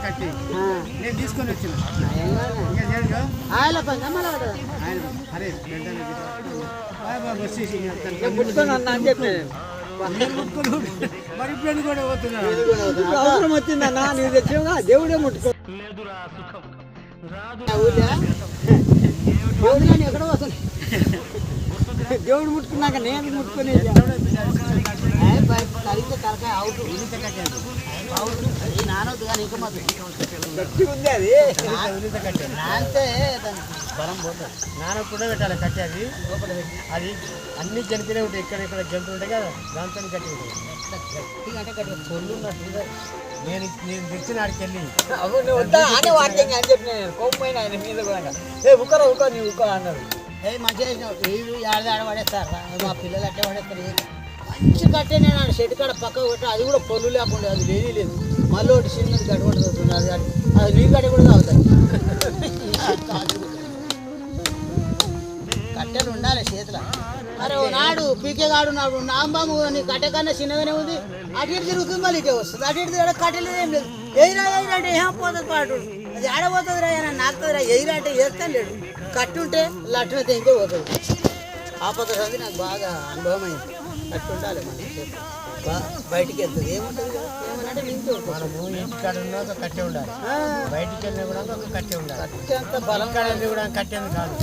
కట్టి నేను తీసుకొని వచ్చిన అరే ముట్టుకొని అన్న అని చెప్పి మరి ఇప్పుడు కూడా పోతున్నాను అవసరం వచ్చిందన్న నీవు తెచ్చావుగా దేవుడే ముట్టుకో దేవుడు ఎక్కడ పోతుంది దేవుడు ముట్టుకున్నాక నేను ముట్టుకునే తలకాయ అవుట్ నానొద్దు కానీ ఇంకా మాత్రం గట్టి ఉంది అది నానితే బలం పోతుంది నాన్న కూడా పెట్టాలి కట్టి అది అది అన్ని జంతువులే ఉంటాయి ఇక్కడ జంతువులు ఉంటాయి కదా దాంతో కట్టి ఉంటాయి గట్టిగా అంటే గట్టిగా పొల్లు ఉన్నట్టు నేను తెచ్చిన ఆడికి వెళ్ళి వద్దా అనే వాటి అని చెప్పిన కోపమైన ఆయన మీద కూడా ఏ ఉక్కరా ఉక్క నీ ఉక్క అన్నారు ఏ మంచిగా వీళ్ళు ఆడ పడేస్తారు మా పిల్లలు అట్టే పడేస్తారు మంచి కట్టే నేను ఆడ షెడ్ కాడ పక్కకు కొట్టి అది కూడా పొల్లు లేకుండా అది లేని లేదు మళ్ళీ ఒకటి చిన్నది గడ్డ కూడా అవుతుంది అది నీ గడ్డ కూడా తాగుతాయి కట్టెలు ఉండాలి చేతిలో అరే నాడు పీకే గాడు నాడు నాంబాము నీ కట్టె కన్నా చిన్నగానే ఉంది అటు ఇటు తిరుగుతుంది మళ్ళీ ఇటే వస్తుంది అటు ఇటు తిరగ కట్టెలు ఏం లేదు ఎయిరా అంటే ఏం పోతుంది పాటు అది ఆడపోతుంది రా నాకుతుంది రా ఎయిరా అంటే వేస్తాను లేడు కట్టుంటే లట్టున తెంకే పోతుంది ఆ పద్ధతి అది నాకు బాగా అనుభవం అయింది కట్టు ఉండాలి మన బయటికి వెళ్తుంది ఏముంటుంది ఏమనంటే నింపు మనము ఇంటికాడ ఉన్నా ఒక కట్టె ఉండాలి బయటికి వెళ్ళినా కూడా ఒక కట్టె ఉండాలి కట్టె అంత బలం కాడ కూడా కట్టేది కాదు